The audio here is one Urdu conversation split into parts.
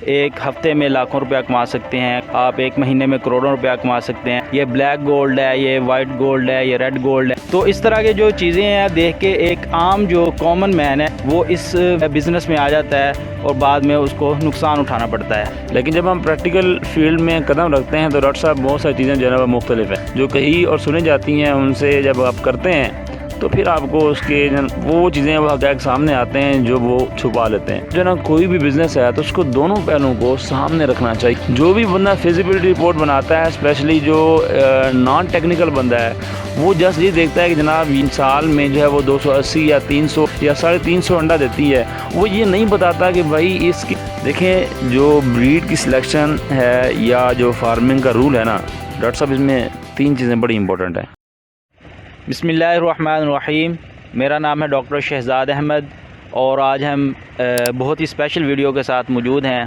ایک ہفتے میں لاکھوں روپیہ کما سکتے ہیں، آپ ایک مہینے میں کروڑوں روپیہ کما سکتے ہیں، یہ بلیک گولڈ ہے، یہ وائٹ گولڈ ہے، یہ ریڈ گولڈ ہے۔ تو اس طرح کے جو چیزیں ہیں دیکھ کے ایک عام جو کامن مین ہے وہ اس بزنس میں آ جاتا ہے اور بعد میں اس کو نقصان اٹھانا پڑتا ہے۔ لیکن جب ہم پریکٹیکل فیلڈ میں قدم رکھتے ہیں تو ڈاکٹر صاحب بہت ساری چیزیں جو ہے نا وہ مختلف ہیں، جو کہی اور سنی جاتی ہیں ان سے جب آپ کرتے ہیں تو پھر آپ کو اس کے وہ چیزیں وہ حقائق سامنے آتے ہیں جو وہ چھپا لیتے ہیں۔ جو ہے نا کوئی بھی بزنس ہے تو اس کو دونوں پہلوؤں کو سامنے رکھنا چاہیے۔ جو بھی بندہ فیزیبلٹی رپورٹ بناتا ہے، اسپیشلی جو نان ٹیکنیکل بندہ ہے، وہ جسٹ یہ دیکھتا ہے کہ جناب سال میں جو ہے وہ 280 یا 300 یا 350 انڈا دیتی ہے، وہ یہ نہیں بتاتا کہ بھائی اس کی دیکھیں جو بریڈ کی سلیکشن ہے یا جو فارمنگ کا رول ہے نا ڈاکٹر صاحب، اس میں 3 چیزیں بڑی امپورٹنٹ ہیں۔ بسم اللہ الرحمن الرحیم، میرا نام ہے ڈاکٹر شہزاد احمد اور آج ہم بہت ہی اسپیشل ویڈیو کے ساتھ موجود ہیں۔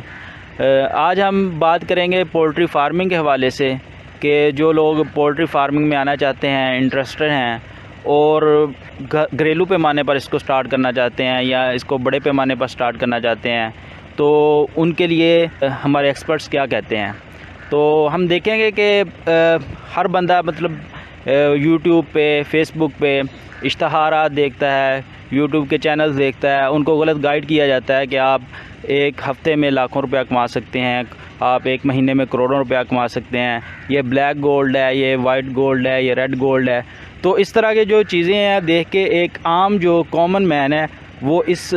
آج ہم بات کریں گے پولٹری فارمنگ کے حوالے سے کہ جو لوگ پولٹری فارمنگ میں آنا چاہتے ہیں، انٹرسٹڈ ہیں اور گھریلو پیمانے پر اس کو سٹارٹ کرنا چاہتے ہیں یا اس کو بڑے پیمانے پر سٹارٹ کرنا چاہتے ہیں، تو ان کے لیے ہمارے ایکسپرٹس کیا کہتے ہیں۔ تو ہم دیکھیں گے کہ ہر بندہ مطلب یوٹیوب پہ، فیس بک پہ اشتہارات دیکھتا ہے، یوٹیوب کے چینلز دیکھتا ہے، ان کو غلط گائیڈ کیا جاتا ہے کہ آپ ایک ہفتے میں لاکھوں روپیہ کما سکتے ہیں، آپ ایک مہینے میں کروڑوں روپیہ کما سکتے ہیں، یہ بلیک گولڈ ہے، یہ وائٹ گولڈ ہے، یہ ریڈ گولڈ ہے۔ تو اس طرح کے جو چیزیں ہیں دیکھ کے ایک عام جو کامن مین ہے وہ اس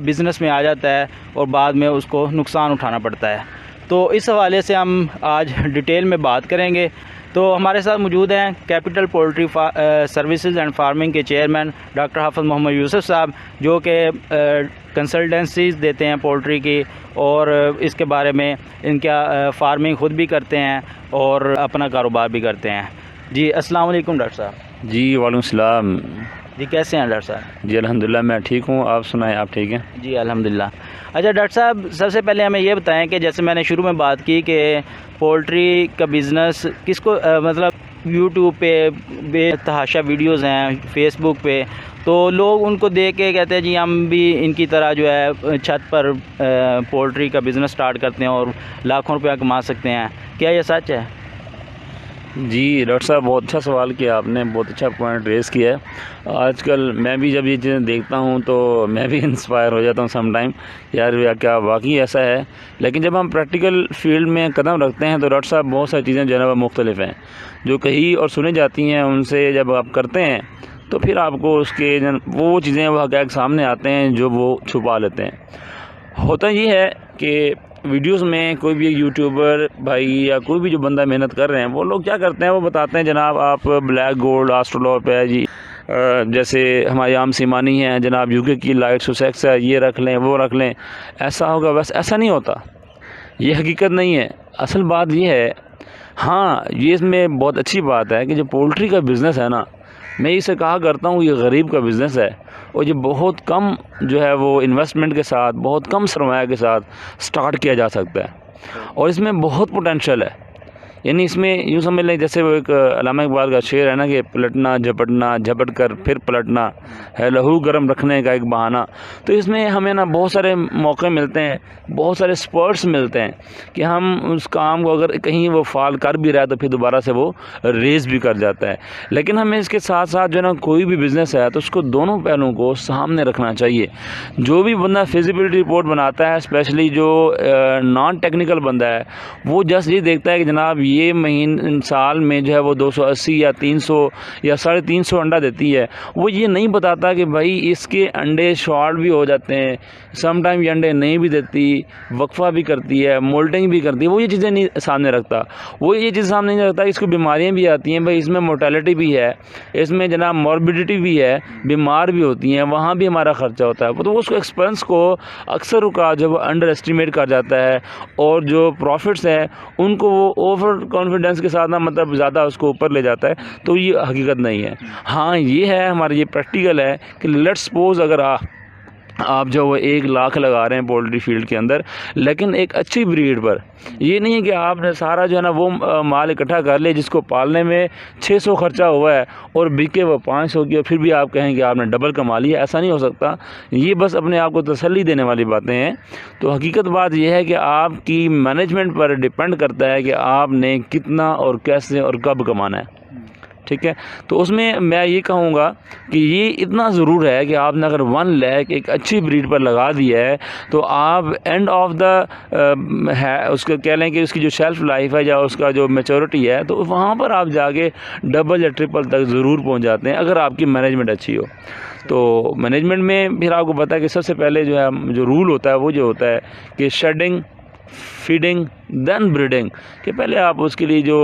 بزنس میں آ جاتا ہے اور بعد میں اس کو نقصان اٹھانا پڑتا ہے۔ تو اس حوالے سے ہم آج ڈیٹیل میں بات کریں گے۔ تو ہمارے ساتھ موجود ہیں capital poultry services and farming کے چیئرمین ڈاکٹر حافظ محمد یوسف صاحب، جو کہ کنسلٹنسیز دیتے ہیں پولٹری کی اور اس کے بارے میں ان کا فارمنگ خود بھی کرتے ہیں اور اپنا کاروبار بھی کرتے ہیں۔ جی السلام علیکم ڈاکٹر صاحب۔ جی وعلیکم السلام۔ جی کیسے ہیں ڈاکٹر صاحب؟ جی الحمدللہ میں ٹھیک ہوں، آپ سنائیں آپ ٹھیک ہیں؟ جی الحمدللہ۔ اچھا ڈاکٹر صاحب، سب سے پہلے ہمیں یہ بتائیں کہ جیسے میں نے شروع میں بات کی کہ پولٹری کا بزنس کس کو مطلب یوٹیوب پہ بے تحاشا ویڈیوز ہیں، فیس بک پہ، تو لوگ ان کو دیکھ کے کہتے ہیں جی ہم بھی ان کی طرح جو ہے چھت پر پولٹری کا بزنس سٹارٹ کرتے ہیں اور لاکھوں روپیہ کما سکتے ہیں۔ کیا یہ سچ ہے؟ جی ڈاکٹر صاحب بہت اچھا سوال کیا آپ نے، بہت اچھا پوائنٹ ریز کیا ہے۔ آج کل میں بھی جب یہ چیزیں دیکھتا ہوں تو میں بھی انسپائر ہو جاتا ہوں سم ٹائم، یار کیا واقعی ایسا ہے۔ لیکن جب ہم پریکٹیکل فیلڈ میں قدم رکھتے ہیں تو ڈاکٹر صاحب بہت ساری چیزیں جو ہے نا وہ مختلف ہیں، جو کہی اور سنی جاتی ہیں ان سے جب آپ کرتے ہیں تو پھر آپ کو اس کے وہ چیزیں وہ حقائق سامنے آتے ہیں جو وہ چھپا لیتے ہیں۔ ہوتا یہ ہے کہ ویڈیوز میں کوئی بھی یوٹیوبر بھائی یا کوئی بھی جو بندہ محنت کر رہے ہیں، وہ لوگ کیا کرتے ہیں، وہ بتاتے ہیں جناب آپ بلیک گولڈ آسٹرولوپ ہے جی، جیسے ہمارے عام سیمانی ہیں جناب یو کے کی لائٹ سوسیکس ہے، یہ رکھ لیں وہ رکھ لیں، ایسا ہوگا۔ بس ایسا نہیں ہوتا، یہ حقیقت نہیں ہے۔ اصل بات یہ ہے، ہاں یہ اس میں بہت اچھی بات ہے کہ جو پولٹری کا بزنس ہے نا، میں اسے کہا کرتا ہوں یہ غریب کا بزنس ہے اور یہ بہت کم جو ہے وہ انویسٹمنٹ کے ساتھ، بہت کم سرمایہ کے ساتھ سٹارٹ کیا جا سکتا ہے اور اس میں بہت پوٹینشیل ہے۔ یعنی اس میں یوں سمجھ لیں جیسے وہ ایک علامہ اقبال کا شعر ہے نا کہ پلٹنا جھپٹنا جھپٹ کر پھر پلٹنا ہے لہو گرم رکھنے کا ایک بہانہ۔ تو اس میں ہمیں نا بہت سارے موقع ملتے ہیں، بہت سارے سپورٹس ملتے ہیں کہ ہم اس کام کو اگر کہیں وہ فال کر بھی رہا ہے تو پھر دوبارہ سے وہ ریز بھی کر جاتا ہے۔ لیکن ہمیں اس کے ساتھ ساتھ جو ہے نا کوئی بھی بزنس ہے تو اس کو دونوں پہلوؤں کو سامنے رکھنا چاہیے۔ جو بھی بندہ فیزیبلٹی رپورٹ بناتا ہے، اسپیشلی جو نان ٹیکنیکل بندہ ہے، وہ جسٹ یہ دیکھتا ہے کہ جناب یہ سال میں جو ہے وہ 280 یا 300 یا 350 انڈا دیتی ہے، وہ یہ نہیں بتاتا کہ بھائی اس کے انڈے شارٹ بھی ہو جاتے ہیں، سم ٹائم یہ انڈے نہیں بھی دیتی، وقفہ بھی کرتی ہے، مولٹنگ بھی کرتی ہے، وہ یہ چیزیں نہیں سامنے رکھتا۔ وہ یہ چیز سامنے نہیں رکھتا، اس کو بیماریاں بھی آتی ہیں بھائی، اس میں مورٹیلٹی بھی ہے، اس میں جناب موربیڈیٹی بھی ہے، بیمار بھی ہوتی ہیں، وہاں بھی ہمارا خرچہ ہوتا ہے۔ تو اس کو ایکسپینس کو اکثر کا جو انڈر اسٹیمیٹ کر جاتا ہے اور جو پروفٹس ہیں ان کو وہ اوور کانفیڈنس کے ساتھ مطلب زیادہ اس کو اوپر لے جاتا ہے، تو یہ حقیقت نہیں ہے۔ ہاں یہ ہے، ہمارا یہ پریکٹیکل ہے کہ لیٹ سپوز اگر آپ جو وہ 1 لاکھ لگا رہے ہیں پولٹری فیلڈ کے اندر، لیکن ایک اچھی بریڈ پر. یہ نہیں ہے کہ آپ نے سارا جو ہے نا وہ مال اکٹھا کر لے جس کو پالنے میں 600 خرچہ ہوا ہے اور بکے وہ 500 کی، اور پھر بھی آپ کہیں کہ آپ نے ڈبل کما لیا. ایسا نہیں ہو سکتا. یہ بس اپنے آپ کو تسلی دینے والی باتیں ہیں. تو حقیقت بات یہ ہے کہ آپ کی مینجمنٹ پر ڈپینڈ کرتا ہے کہ آپ نے کتنا اور کیسے اور کب کمانا ہے. ٹھیک ہے. تو اس میں میں یہ کہوں گا کہ یہ اتنا ضرور ہے کہ آپ نے اگر 1 لاکھ ایک اچھی بریڈ پر لگا دیا ہے تو آپ اینڈ آف دا اس کا کہہ لیں کہ اس کی جو شیلف لائف ہے یا اس کا جو میچورٹی ہے تو وہاں پر آپ جا کے ڈبل یا ٹرپل تک ضرور پہنچ جاتے ہیں اگر آپ کی مینجمنٹ اچھی ہو. تو مینجمنٹ میں پھر آپ کو پتہ ہے کہ سب سے پہلے جو ہے جو رول ہوتا ہے وہ جو ہوتا ہے کہ شیڈنگ، فیڈنگ، دین بریڈنگ، کہ پہلے آپ اس کے لیے جو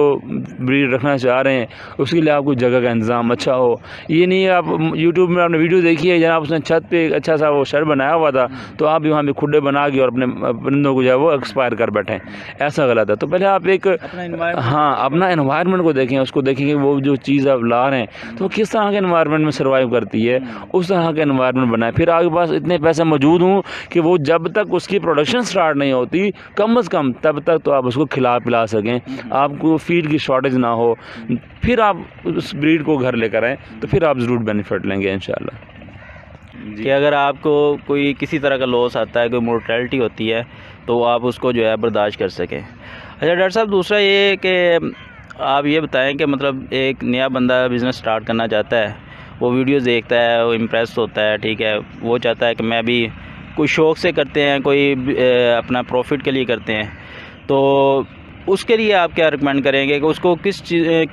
بریڈ رکھنا چاہ رہے ہیں اس کے لیے آپ کو جگہ کا انتظام اچھا ہو. یہ نہیں ہے آپ یوٹیوب میں آپ نے ویڈیو دیکھی ہے جناب اس نے چھت پہ ایک اچھا سا وہ شیڈ بنایا ہوا تھا تو آپ بھی وہاں پہ کھڈے بنا کے اور اپنے پرندوں کو جو ہے وہ ایکسپائر کر بیٹھیں. ایسا غلط ہے. تو پہلے آپ ایک اپنا انوائرمنٹ کو دیکھیں، اس کو دیکھیں کہ وہ جو چیز آپ لا رہے ہیں تو وہ کس طرح کے انوائرمنٹ میں سروائیو کرتی ہے، اس طرح کا انوائرمنٹ بنائیں. پھر آپ کے پاس اتنے پیسے موجود ہوں کہ وہ جب تک اس کی پروڈکشن سٹارٹ نہیں ہوتی کم از کم تب تک تو آپ اس کو کھلا پلا سکیں، آپ کو فیڈ کی شارٹیج نہ ہو. پھر آپ اس بریڈ کو گھر لے کر آئیں تو پھر آپ ضرور بینیفٹ لیں گے انشاءاللہ. کہ اگر آپ کو کوئی کسی طرح کا لاس آتا ہے، کوئی مورٹیلٹی ہوتی ہے تو آپ اس کو جو ہے برداشت کر سکیں. اچھا ڈاکٹر صاحب، دوسرا یہ کہ آپ یہ بتائیں کہ مطلب ایک نیا بندہ بزنس سٹارٹ کرنا چاہتا ہے، وہ ویڈیوز دیکھتا ہے، وہ امپریس ہوتا ہے، ٹھیک ہے، وہ چاہتا ہے کہ میں بھی کوئی شوق سے کرتے ہیں، کوئی اپنا پروفٹ کے لیے کرتے ہیں، تو اس کے لیے آپ کیا ریکمینڈ کریں گے کہ اس کو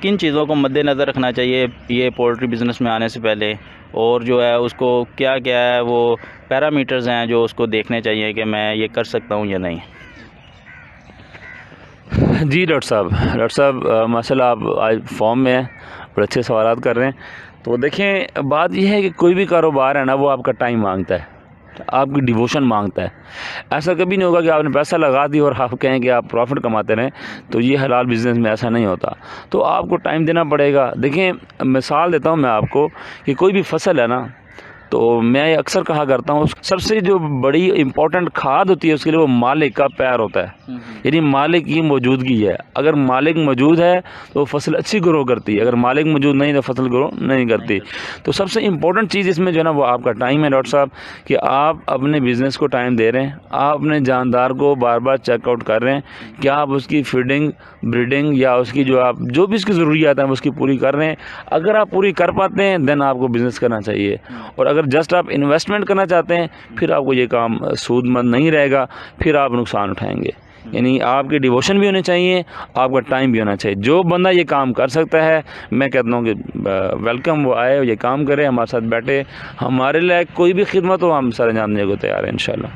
کن چیزوں کو مد نظر رکھنا چاہیے یہ پولٹری بزنس میں آنے سے پہلے، اور جو ہے اس کو کیا کیا ہے وہ پیرامیٹرز ہیں جو اس کو دیکھنے چاہیے کہ میں یہ کر سکتا ہوں یا نہیں؟ جی ڈاکٹر صاحب ماشاء اللہ آپ آج فارم میں ہیں، بڑے اچھے سوالات کر رہے ہیں. تو دیکھیں بات یہ ہے کہ کوئی بھی کاروبار ہے نا وہ آپ کا ٹائم مانگتا ہے، آپ کی ڈیووشن مانگتا ہے. ایسا کبھی نہیں ہوگا کہ آپ نے پیسہ لگا دی اور آپ کہیں کہ آپ پروفٹ کماتے رہیں، تو یہ حلال بزنس میں ایسا نہیں ہوتا. تو آپ کو ٹائم دینا پڑے گا. دیکھیں مثال دیتا ہوں میں آپ کو کہ کوئی بھی فصل ہے نا تو میں اکثر کہا کرتا ہوں سب سے جو بڑی امپورٹنٹ کھاد ہوتی ہے اس کے لیے وہ مالک کا پیر ہوتا ہے، یعنی مالک کی موجودگی ہے. اگر مالک موجود ہے تو فصل اچھی گرو کرتی ہے، اگر مالک موجود نہیں تو فصل گرو نہیں کرتی. تو سب سے امپورٹنٹ چیز اس میں جو ہے نا وہ آپ کا ٹائم ہے ڈاکٹر صاحب، کہ آپ اپنے بزنس کو ٹائم دے رہے ہیں، آپ اپنے جاندار کو بار بار چیک آؤٹ کر رہے ہیں، کیا آپ اس کی فیڈنگ، بریڈنگ یا اس کی جو بھی اس کی ضروریات ہیں وہ اس کی پوری کر رہے ہیں. اگر آپ پوری کر پاتے ہیں دین آپ کو بزنس کرنا چاہیے. اور اگر جسٹ آپ انویسٹمنٹ کرنا چاہتے ہیں پھر آپ کو یہ کام سود مند نہیں رہے گا، پھر آپ نقصان اٹھائیں گے. یعنی آپ کی ڈیووشن بھی ہونی چاہیے، آپ کا ٹائم بھی ہونا چاہیے. جو بندہ یہ کام کر سکتا ہے میں کہتا ہوں کہ ویلکم، وہ آئے یہ کام کرے، ہمارے ساتھ بیٹھے، ہمارے لائق کوئی بھی خدمت ہو ہم سر انجام دینے کو تیار ہیں انشاءاللہ.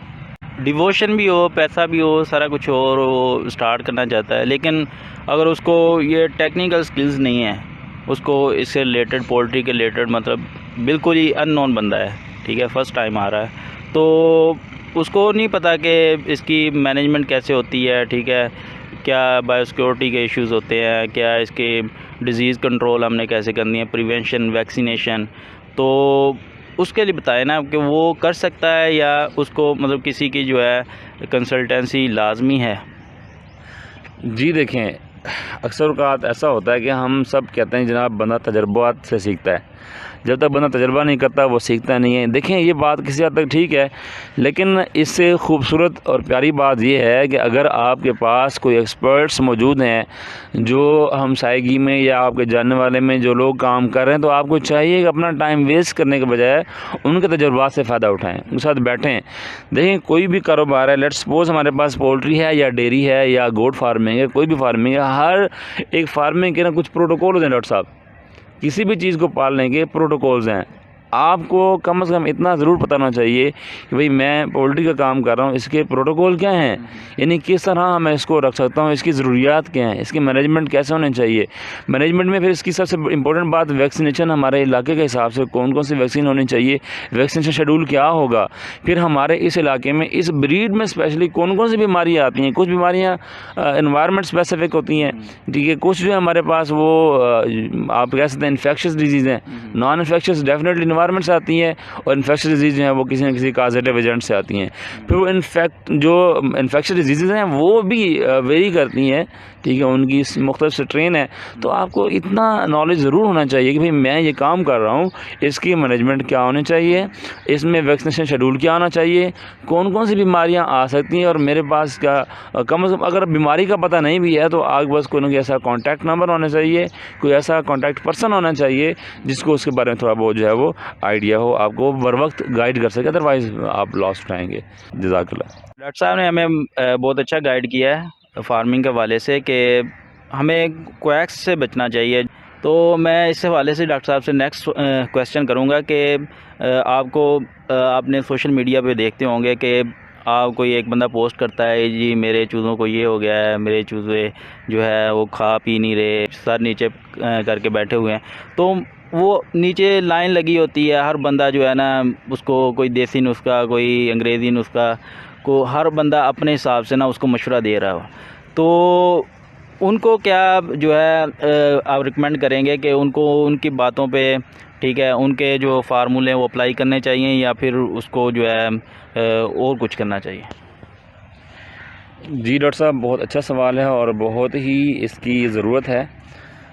ڈیووشن بھی ہو، پیسہ بھی ہو، سارا کچھ ہو، اور وہ سٹارٹ کرنا چاہتا ہے، لیکن اگر اس کو یہ ٹیکنیکل سکلز نہیں ہے، اس کو اس سے ریلیٹڈ پولٹری کے ریلیٹڈ مطلب بالکل ہی ان نون بندہ ہے، ٹھیک ہے، فرسٹ ٹائم آ رہا ہے، تو اس کو نہیں پتہ کہ اس کی مینجمنٹ کیسے ہوتی ہے، ٹھیک ہے، کیا بایو سیکورٹی کے ایشوز ہوتے ہیں، کیا اس کے ڈیزیز کنٹرول ہم نے کیسے کرنی ہے، پریونشن، ویکسینیشن، تو اس کے لیے بتائیں نا کہ وہ کر سکتا ہے یا اس کو مطلب کسی کی جو ہے کنسلٹنسی لازمی ہے؟ جی دیکھیں اکثر اوقات ایسا ہوتا ہے کہ ہم سب کہتے ہیں جناب بندہ تجربات سے سیکھتا ہے، جب تک بندہ تجربہ نہیں کرتا وہ سیکھتا نہیں ہے. دیکھیں یہ بات کسی حد تک ٹھیک ہے، لیکن اس سے خوبصورت اور پیاری بات یہ ہے کہ اگر آپ کے پاس کوئی ایکسپرٹس موجود ہیں جو ہمسائیگی میں یا آپ کے جاننے والے میں جو لوگ کام کر رہے ہیں، تو آپ کو چاہیے کہ اپنا ٹائم ویسٹ کرنے کے بجائے ان کے تجربات سے فائدہ اٹھائیں، ان کے ساتھ بیٹھیں. دیکھیں کوئی بھی کاروبار ہے، لیٹ سپوز ہمارے پاس پولٹری ہے یا ڈیری ہے یا گوٹ فارمنگ ہے، کوئی بھی فارمنگ ہے، ہر ایک فارمنگ کے نا کچھ پروٹوکولز ہیں ڈاکٹر صاحب. کسی بھی چیز کو پالنے کے پروٹوکولز ہیں. آپ کو کم از کم اتنا ضرور پتہ ہونا چاہیے کہ بھئی میں پولٹری کا کام کر رہا ہوں، اس کے پروٹوکول کیا ہیں، یعنی کس طرح میں اس کو رکھ سکتا ہوں، اس کی ضروریات کیا ہیں، اس کی مینجمنٹ کیسے ہونے چاہیے. مینجمنٹ میں پھر اس کی سب سے امپورٹنٹ بات ویکسینیشن، ہمارے علاقے کے حساب سے کون کون سی ویکسین ہونی چاہیے، ویکسینیشن شیڈول کیا ہوگا. پھر ہمارے اس علاقے میں اس بریڈ میں اسپیشلی کون کون سی بیماریاں آتی ہیں. کچھ بیماریاں انوائرمنٹ اسپیسیفک ہوتی ہیں، ٹھیک ہے، کچھ جو ہمارے پاس وہ آپ کہہ سکتے ہیں انفیکشس ڈیزیز ہیں. نان انفیکشس ڈیفینیٹلی انوائرمنٹ سے آتی ہیں اور انفیکشن ڈیزیز جو ہیں وہ کسی نہ کسی کازیٹیو ایجنٹ سے آتی ہیں. پھر وہ انفیکشن ڈیزیزز ہیں وہ بھی ویری کرتی ہیں, ٹھیک ہے, ان کی مختلف سٹرین ہے. تو آپ کو اتنا نالج ضرور ہونا چاہیے کہ بھئی میں یہ کام کر رہا ہوں, اس کی مینجمنٹ کیا ہونی چاہیے, اس میں ویکسینیشن شیڈول کیا آنا چاہیے, کون کون سی بیماریاں آ سکتی ہیں, اور میرے پاس کیا کم از کم اگر بیماری کا پتہ نہیں بھی ہے تو آگے بس کوئی نہ کوئی ایسا کانٹیکٹ نمبر ہونا چاہیے, کوئی ایسا کانٹیکٹ پرسن ہونا چاہیے جس کو اس کے بارے میں تھوڑا بہت جو ہے وہ آئیڈیا ہو, آپ کو بر وقت گائیڈ کر سکے, ادروائز آپ لاسٹ اٹھائیں گے. جزاک اللہ. ڈاکٹر صاحب نے ہمیں بہت اچھا گائیڈ کیا ہے فارمنگ کے حوالے سے کہ ہمیں کویکس سے بچنا چاہیے. تو میں اس حوالے سے ڈاکٹر صاحب سے نیکسٹ کویسچن کروں گا کہ آپ کو آپ نے سوشل میڈیا پہ دیکھتے ہوں گے کہ آپ کوئی ایک بندہ پوسٹ کرتا ہے, جی میرے چوزوں کو یہ ہو گیا ہے, میرے چوزے جو ہے وہ کھا پی نہیں رہے, سر نیچے کر کے بیٹھے ہوئے ہیں. تو وہ نیچے لائن لگی ہوتی ہے, ہر بندہ جو ہے نا اس کو کوئی دیسی نسخہ, کوئی انگریزی نسخہ کو ہر بندہ اپنے حساب سے نا اس کو مشورہ دے رہا ہو. تو ان کو کیا جو ہے آپ ریکمینڈ کریں گے کہ ان کو ان کی باتوں پہ, ٹھیک ہے, ان کے جو فارمولے وہ اپلائی کرنے چاہیے یا پھر اس کو جو ہے اور کچھ کرنا چاہیے؟ جی ڈاکٹر صاحب, بہت اچھا سوال ہے اور بہت ہی اس کی ضرورت ہے.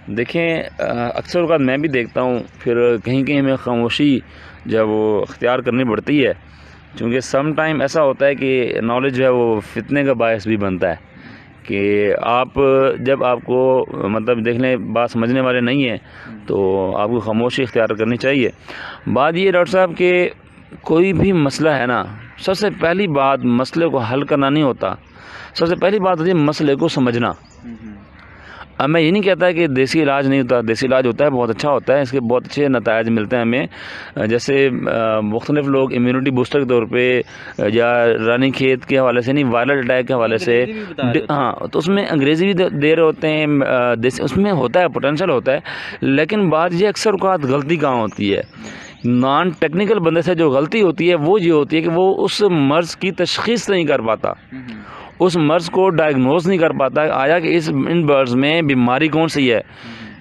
دیکھیں اکثر اوقات میں بھی دیکھتا ہوں, پھر کہیں کہیں میں خاموشی جب وہ اختیار کرنی پڑتی ہے, چونکہ سم ٹائم ایسا ہوتا ہے کہ نالج جو ہے وہ فتنے کا باعث بھی بنتا ہے کہ آپ جب آپ کو مطلب دیکھ لیں بات سمجھنے والے نہیں ہیں تو آپ کو خاموشی اختیار کرنی چاہیے. بات یہ ڈاکٹر صاحب کہ کوئی بھی مسئلہ ہے نا, سب سے پہلی بات مسئلے کو حل کرنا نہیں ہوتا, سب سے پہلی بات ہوتی ہے مسئلے کو سمجھنا. اب میں یہ نہیں کہتا کہ دیسی علاج نہیں ہوتا, دیسی علاج ہوتا ہے, بہت اچھا ہوتا ہے, اس کے بہت اچھے نتائج ملتے ہیں ہمیں. جیسے مختلف لوگ امیونٹی بوسٹر کے طور پہ یا رانی کھیت کے حوالے سے, نہیں وائرل اٹیک کے حوالے سے, ہاں, تو اس میں انگریزی بھی دے رہے ہوتے ہیں, دیسی اس میں ہوتا ہے, پوٹینشیل ہوتا ہے. لیکن بات یہ اکثر اوقات غلطی کہاں ہوتی ہے, نان ٹیکنیکل بندے سے جو غلطی ہوتی ہے وہ یہ ہوتی ہے کہ وہ اس مرض کی تشخیص نہیں کر پاتا, اس مرض کو ڈائگنوز نہیں کر پاتا آیا کہ ان برڈز میں بیماری کون سی ہے.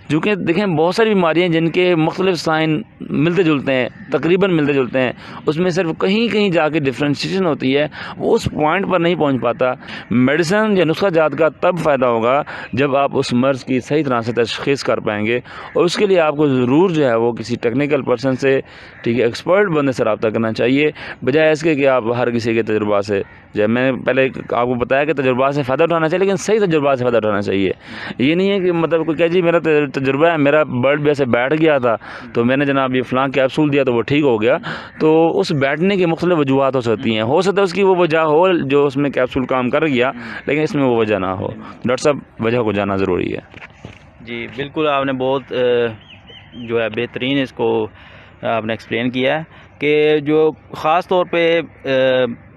چونکہ دیکھیں بہت ساری بیماریاں جن کے مختلف سائن ملتے جلتے ہیں, تقریباً ملتے جلتے ہیں, اس میں صرف کہیں کہیں جا کے ڈفرینشیشن ہوتی ہے, وہ اس پوائنٹ پر نہیں پہنچ پاتا. میڈیسن یا نسخہ جات کا تب فائدہ ہوگا جب آپ اس مرض کی صحیح طرح سے تشخیص کر پائیں گے, اور اس کے لیے آپ کو ضرور جو ہے وہ کسی ٹیکنیکل پرسن سے, ٹھیک ہے, ایکسپرٹ بندے سے رابطہ کرنا چاہیے, بجائے اس کے کہ آپ ہر کسی کے تجربات سے, جب میں نے پہلے آپ کو بتایا کہ تجربات سے فائدہ اٹھانا چاہیے, لیکن صحیح تجربات سے فائدہ اٹھانا چاہیے. یہ نہیں ہے کہ مطلب کوئی کہ جی میرا تجربہ ہے, میرا برڈ بھی ایسے بیٹھ گیا تھا تو میں نے جناب یہ فلاں کیپسول دیا تو وہ ٹھیک ہو گیا. تو اس بیٹھنے کی مختلف وجوہات ہو سکتی ہیں, ہو سکتا ہے اس کی وہ وجہ ہو جو اس میں کیپسول کام کر گیا, لیکن اس میں وہ وجہ نہ ہو. ڈاکٹر صاحب وجہ کو جاننا ضروری ہے. جی بالکل, آپ نے بہت جو ہے بہترین اس کو آپ نے ایکسپلین کیا ہے کہ جو خاص طور پہ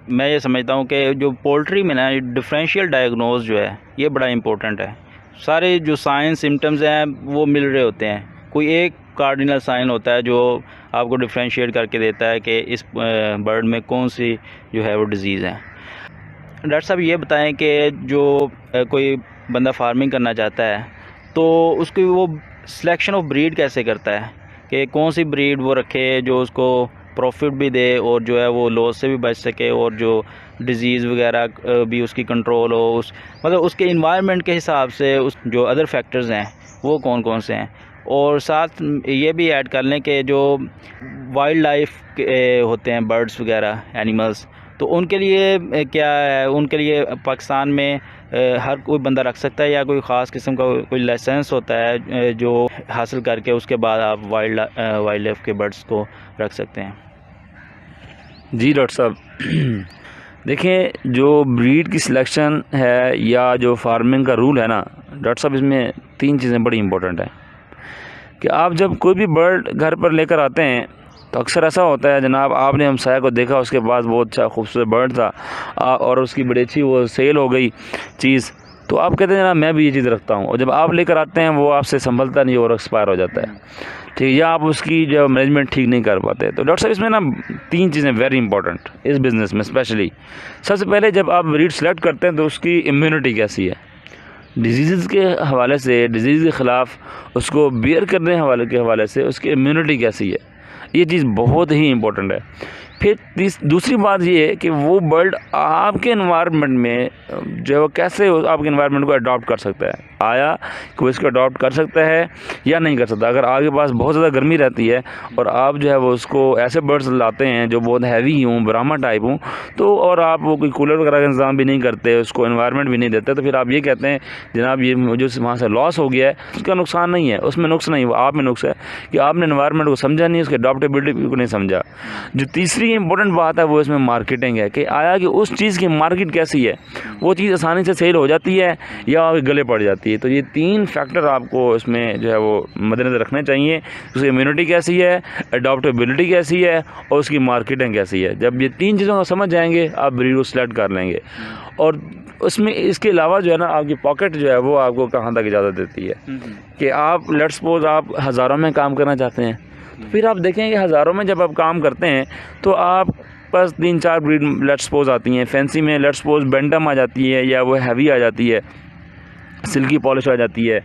میں یہ سمجھتا ہوں کہ جو پولٹری میں نا ڈفرینشیل ڈائگنوز جو ہے یہ بڑا امپورٹنٹ ہے. سارے جو سائن سمٹمز ہیں وہ مل رہے ہوتے ہیں, کوئی ایک کارڈینل سائن ہوتا ہے جو آپ کو ڈفرینشیٹ کر کے دیتا ہے کہ اس برڈ میں کون سی جو ہے وہ ڈیزیز ہے. ڈاکٹر صاحب یہ بتائیں کہ جو کوئی بندہ فارمنگ کرنا چاہتا ہے تو اس کی وہ سلیکشن آف بریڈ کیسے کرتا ہے کہ کون سی بریڈ وہ رکھے جو اس کو پروفٹ بھی دے اور جو ہے وہ لاس سے بھی بچ سکے, اور جو ڈیزیز وغیرہ بھی اس کی کنٹرول ہو, مطلب اس کے انوائرمنٹ کے حساب سے اس جو ادر فیکٹرز ہیں وہ کون کون سے ہیں. اور ساتھ یہ بھی ایڈ کر لیں کہ جو وائلڈ لائف ہوتے ہیں برڈز وغیرہ اینیملز, تو ان کے لیے کیا ہے, ان کے لیے پاکستان میں ہر کوئی بندہ رکھ سکتا ہے یا کوئی خاص قسم کا کوئی لائسنس ہوتا ہے جو حاصل کر کے اس کے بعد آپ وائلڈ لائف کے برڈز کو رکھ سکتے ہیں؟ جی ڈاکٹر صاحب, دیکھیں جو بریڈ کی سلیکشن ہے یا جو فارمنگ کا رول ہے نا ڈاکٹر صاحب, اس میں 3 چیزیں بڑی امپورٹنٹ ہیں کہ آپ جب کوئی بھی برڈ گھر پر لے کر آتے ہیں تو اکثر ایسا ہوتا ہے جناب آپ نے ہمسایہ کو دیکھا, اس کے بعد بہت اچھا خوبصورت برڈ تھا اور اس کی بڑی اچھی وہ سیل ہو گئی چیز, تو آپ کہتے ہیں جناب میں بھی یہ چیز رکھتا ہوں, اور جب آپ لے کر آتے ہیں وہ آپ سے سنبھلتا نہیں اور ایکسپائر ہو جاتا ہے, ٹھیک, یا آپ اس کی جو مینجمنٹ ٹھیک نہیں کر پاتے. تو ڈاکٹر صاحب اس میں نا 3 چیزیں ویری امپورٹنٹ اس بزنس میں اسپیشلی. سب سے پہلے جب آپ بریڈ سلیکٹ کرتے ہیں تو اس کی امیونٹی کیسی ہے, ڈیزیز کے حوالے سے, ڈیزیز کے خلاف اس کو بیئر کرنے کے حوالے سے اس کی امیونٹی کیسی ہے. یہ چیز بہت ہی امپورٹنٹ ہے. پھر دوسری بات یہ ہے کہ وہ برڈ آپ کے انوائرمنٹ میں جو کیسے آپ کے انوائرمنٹ کو اڈاپٹ کر سکتا ہے. آیا کہ وہ اس کو اڈاپٹ کر سکتا ہے یا نہیں کر سکتا. اگر آپ کے پاس بہت زیادہ گرمی رہتی ہے اور آپ جو ہے وہ اس کو ایسے برڈز لاتے ہیں جو بہت ہیوی ہوں، براہما ٹائپ ہوں، تو اور آپ وہ کوئی کولر وغیرہ کا انتظام بھی نہیں کرتے، اس کو انوائرمنٹ بھی نہیں دیتے، تو پھر آپ یہ کہتے ہیں جناب یہ جو وہاں سے لاس ہو گیا ہے، اس کا نقصان نہیں ہے، اس میں نقص نہیں، وہ آپ میں نقص ہے کہ آپ نے انوائرمنٹ کو سمجھا نہیں، اس کے اڈاپٹیبلٹی کو نہیں سمجھا. جو تیسری امپورٹنٹ بات ہے وہ اس میں مارکیٹنگ ہے کہ آیا کہ اس چیز کی مارکیٹ کیسی ہے، وہ چیز آسانی سے سیل ہو جاتی ہے یا گلے پڑ جاتی ہے. تو یہ 3 فیکٹر آپ کو اس میں جو ہے وہ مد نظر رکھنے چاہیے. اس کی امیونٹی کیسی ہے، اڈاپٹیبلٹی کیسی ہے اور اس کی مارکیٹنگ کیسی ہے. جب یہ 3 چیزوں کو سمجھ جائیں گے آپ بریڈ کو سلیکٹ کر لیں گے. اور اس میں اس کے علاوہ جو ہے نا آپ کی پاکٹ جو ہے وہ آپ کو کہاں تک اجازت دیتی ہے کہ آپ لیٹ سپوز آپ ہزاروں میں کام کرنا چاہتے ہیں، تو پھر آپ دیکھیں کہ ہزاروں میں جب آپ کام کرتے ہیں تو آپ بس 3-4 بریڈ لیٹ سپوز آتی ہیں. فینسی میں لیٹ سپوز بینٹم آ جاتی ہے یا وہ ہیوی آ جاتی ہے، سلکی پالش آ جاتی ہے.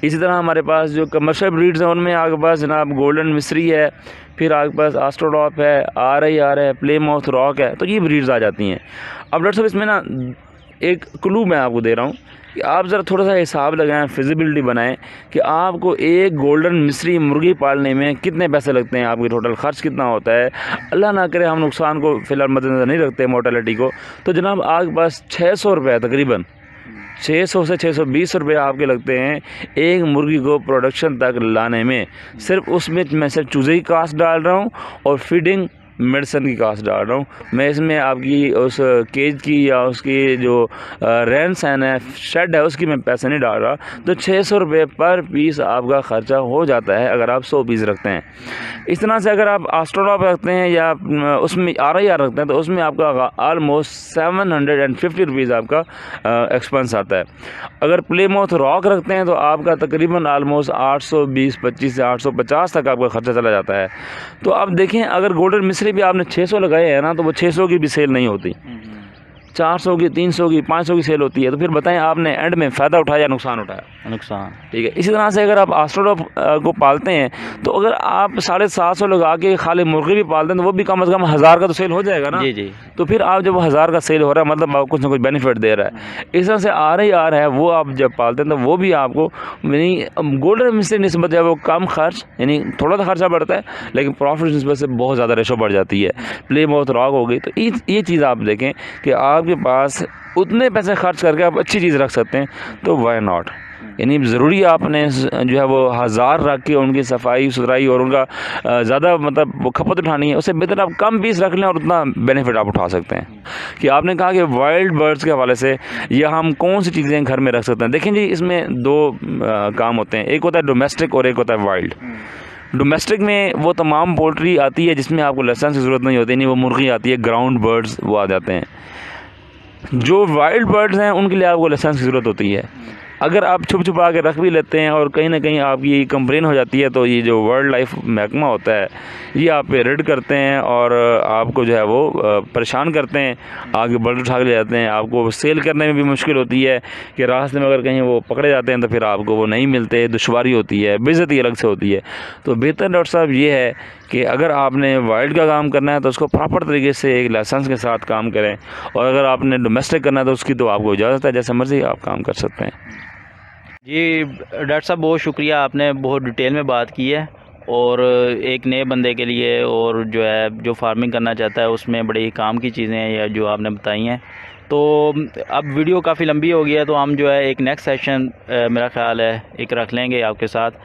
اسی طرح ہمارے پاس جو کمرشل بریڈز ہیں ان میں آپ کے پاس جناب گولڈن مصری ہے، پھر آپ کے پاس آسٹروڈاپ ہے، آر ہے، پلے ماؤتھ راک ہے. تو یہ بریڈز آ جاتی ہیں. اب ڈاکٹر صاحب اس میں نا ایک کلو میں آپ کو دے رہا ہوں کہ آپ ذرا تھوڑا سا حساب لگائیں، فیزیبلٹی بنائیں کہ آپ کو ایک گولڈن مصری مرغی پالنے میں کتنے پیسے لگتے ہیں، آپ کی ٹوٹل خرچ کتنا ہوتا ہے. اللہ نہ کرے ہم نقصان کو فی الحال مد نظر نہیں رکھتے، مورٹیلٹی کو، تو جناب آپ کے پاس 600 روپے تقریباً 600 سے 620 روپے آپ کے لگتے ہیں ایک مرغی کو پروڈکشن تک لانے میں. صرف اس میں صرف چوزے کی کاسٹ ڈال رہا ہوں اور فیڈنگ میڈیسن کی کاسٹ ڈال رہا ہوں. میں اس میں آپ کی اس کیج کی یا اس کی جو رہن سہن ہے، شیڈ ہے، اس کی میں پیسے نہیں ڈال رہا. تو 600 روپے پر پیس آپ کا خرچہ ہو جاتا ہے اگر آپ 100 پیس رکھتے ہیں. اس طرح سے اگر آپ آسٹروڈاپ رکھتے ہیں یا اس میں RIR رکھتے ہیں تو اس میں آپ کا آلموسٹ 750 روپیز آپ کا ایکسپنس آتا ہے. اگر پلے ماؤتھ راک رکھتے ہیں تو آپ کا تقریباً آلموسٹ 820-25 سے 850 تک آپ کا خرچہ چلا جاتا ہے. تو آپ دیکھیں اگر گولڈن مصری بھی آپ نے 600 لگائے ہیں نا تو وہ 600 کی بھی سیل نہیں ہوتی، 400 کی، 300 کی، 500 کی سیل ہوتی ہے. تو پھر بتائیں آپ نے اینڈ میں فائدہ اٹھایا یا نقصان اٹھایا؟ نقصان. ٹھیک ہے. اسی طرح سے اگر آپ آسٹروڈاپ کو پالتے ہیں تو اگر آپ 750 لگا کے خالی مرغی بھی پالتے ہیں تو وہ بھی کم از کم 1000 کا تو سیل ہو جائے گا نا. جی جی. تو پھر آپ جب 1000 کا سیل ہو رہا ہے مطلب آپ کچھ نہ کچھ بینیفٹ دے رہا ہے. اس طرح سے RIR ہے وہ آپ جب پالتے ہیں تو وہ بھی آپ کو یعنی گولڈن سے نسبت ہے وہ کم خرچ، یعنی تھوڑا سا خرچہ بڑھتا ہے لیکن پروفٹ نسبت سے بہت زیادہ ریشو بڑھ جاتی ہے. پلے ماؤتھ راک ہو گئی. تو یہ چیز آپ دیکھیں کہ آپ کے پاس اتنے پیسے خرچ کر کے آپ اچھی چیز رکھ سکتے ہیں تو وائی ناٹ. یعنی ضروری آپ نے جو ہے وہ 1000 رکھ کے ان کی صفائی ستھرائی اور ان کا زیادہ مطلب وہ کھپت اٹھانی ہے، اس سے بہتر آپ کم پیس رکھ لیں اور اتنا بینیفٹ آپ اٹھا سکتے ہیں. کہ آپ نے کہا کہ وائلڈ برڈز کے حوالے سے یا ہم کون سی چیزیں گھر میں رکھ سکتے ہیں. دیکھیں جی اس میں 2 کام ہوتے ہیں، ایک ہوتا ہے ڈومیسٹک اور ایک ہوتا ہے وائلڈ. ڈومیسٹک میں وہ تمام پولٹری آتی ہے جس میں آپ کو لائسنس کی ضرورت نہیں ہوتی، نہیں وہ مرغی آتی ہے، گراؤنڈ برڈز وہ آ جاتے ہیں. جو وائلڈ برڈز ہیں ان کے لیے آپ کو لائسنس کی ضرورت ہوتی ہے. اگر آپ چھپ چھپا کے رکھ بھی لیتے ہیں اور کہیں نہ کہیں آپ کی کمپلین ہو جاتی ہے تو یہ جو ورلڈ لائف محکمہ ہوتا ہے یہ آپ پہ ریڈ کرتے ہیں اور آپ کو جو ہے وہ پریشان کرتے ہیں، آگے برڈ اٹھا کے لے جاتے ہیں. آپ کو سیل کرنے میں بھی مشکل ہوتی ہے کہ راستے میں اگر کہیں وہ پکڑے جاتے ہیں تو پھر آپ کو وہ نہیں ملتے، دشواری ہوتی ہے، بے عزتی الگ سے ہوتی ہے. تو بہتر ڈاکٹر صاحب یہ ہے کہ اگر آپ نے وائلڈ کا کام کرنا ہے تو اس کو پراپر طریقے سے ایک لائسنس کے ساتھ کام کریں، اور اگر آپ نے ڈومیسٹک کرنا ہے تو اس کی تو آپ کو اجازت ہے، جیسے مرضی آپ کام کر سکتے ہیں. جی ڈاکٹر صاحب بہت شکریہ، آپ نے بہت ڈیٹیل میں بات کی ہے اور ایک نئے بندے کے لیے اور جو ہے جو فارمنگ کرنا چاہتا ہے اس میں بڑی کام کی چیزیں ہیں یا جو آپ نے بتائی ہیں. تو اب ویڈیو کافی لمبی ہو گئی ہے تو ہم جو ہے ایک نیکسٹ سیشن میرا خیال ہے ایک رکھ لیں گے آپ کے ساتھ،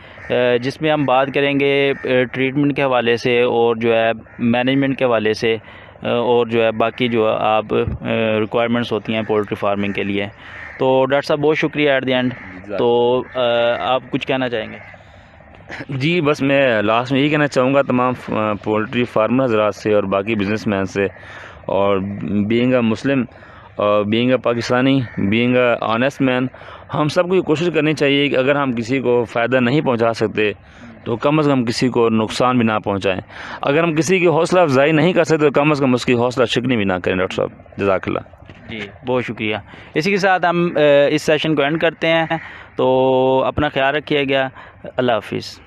جس میں ہم بات کریں گے ٹریٹمنٹ کے حوالے سے اور جو ہے مینجمنٹ کے حوالے سے اور جو ہے باقی جو آپ ریکوائرمنٹس ہوتی ہیں پولٹری فارمنگ کے لیے. تو ڈاکٹر صاحب بہت شکریہ ایٹ دی اینڈ. تو آپ کچھ کہنا چاہیں گے؟ جی بس میں لاسٹ میں یہی کہنا چاہوں گا تمام پولٹری فارمر حضرات سے اور باقی بزنس مین سے، اور بینگ اے مسلم اور being a Pakistani, being a honest man, ہم سب کو یہ کوشش کرنی چاہیے کہ اگر ہم کسی کو فائدہ نہیں پہنچا سکتے تو کم از کم کسی کو نقصان بھی نہ پہنچائیں. اگر ہم کسی کی حوصلہ افزائی نہیں کر سکتے تو کم از کم اس کی حوصلہ شکنی بھی نہ کریں. ڈاکٹر صاحب جزاک اللہ. جی بہت شکریہ. اسی کے ساتھ ہم اس سیشن کو اینڈ کرتے ہیں. تو اپنا خیال رکھیے گا. اللہ حافظ.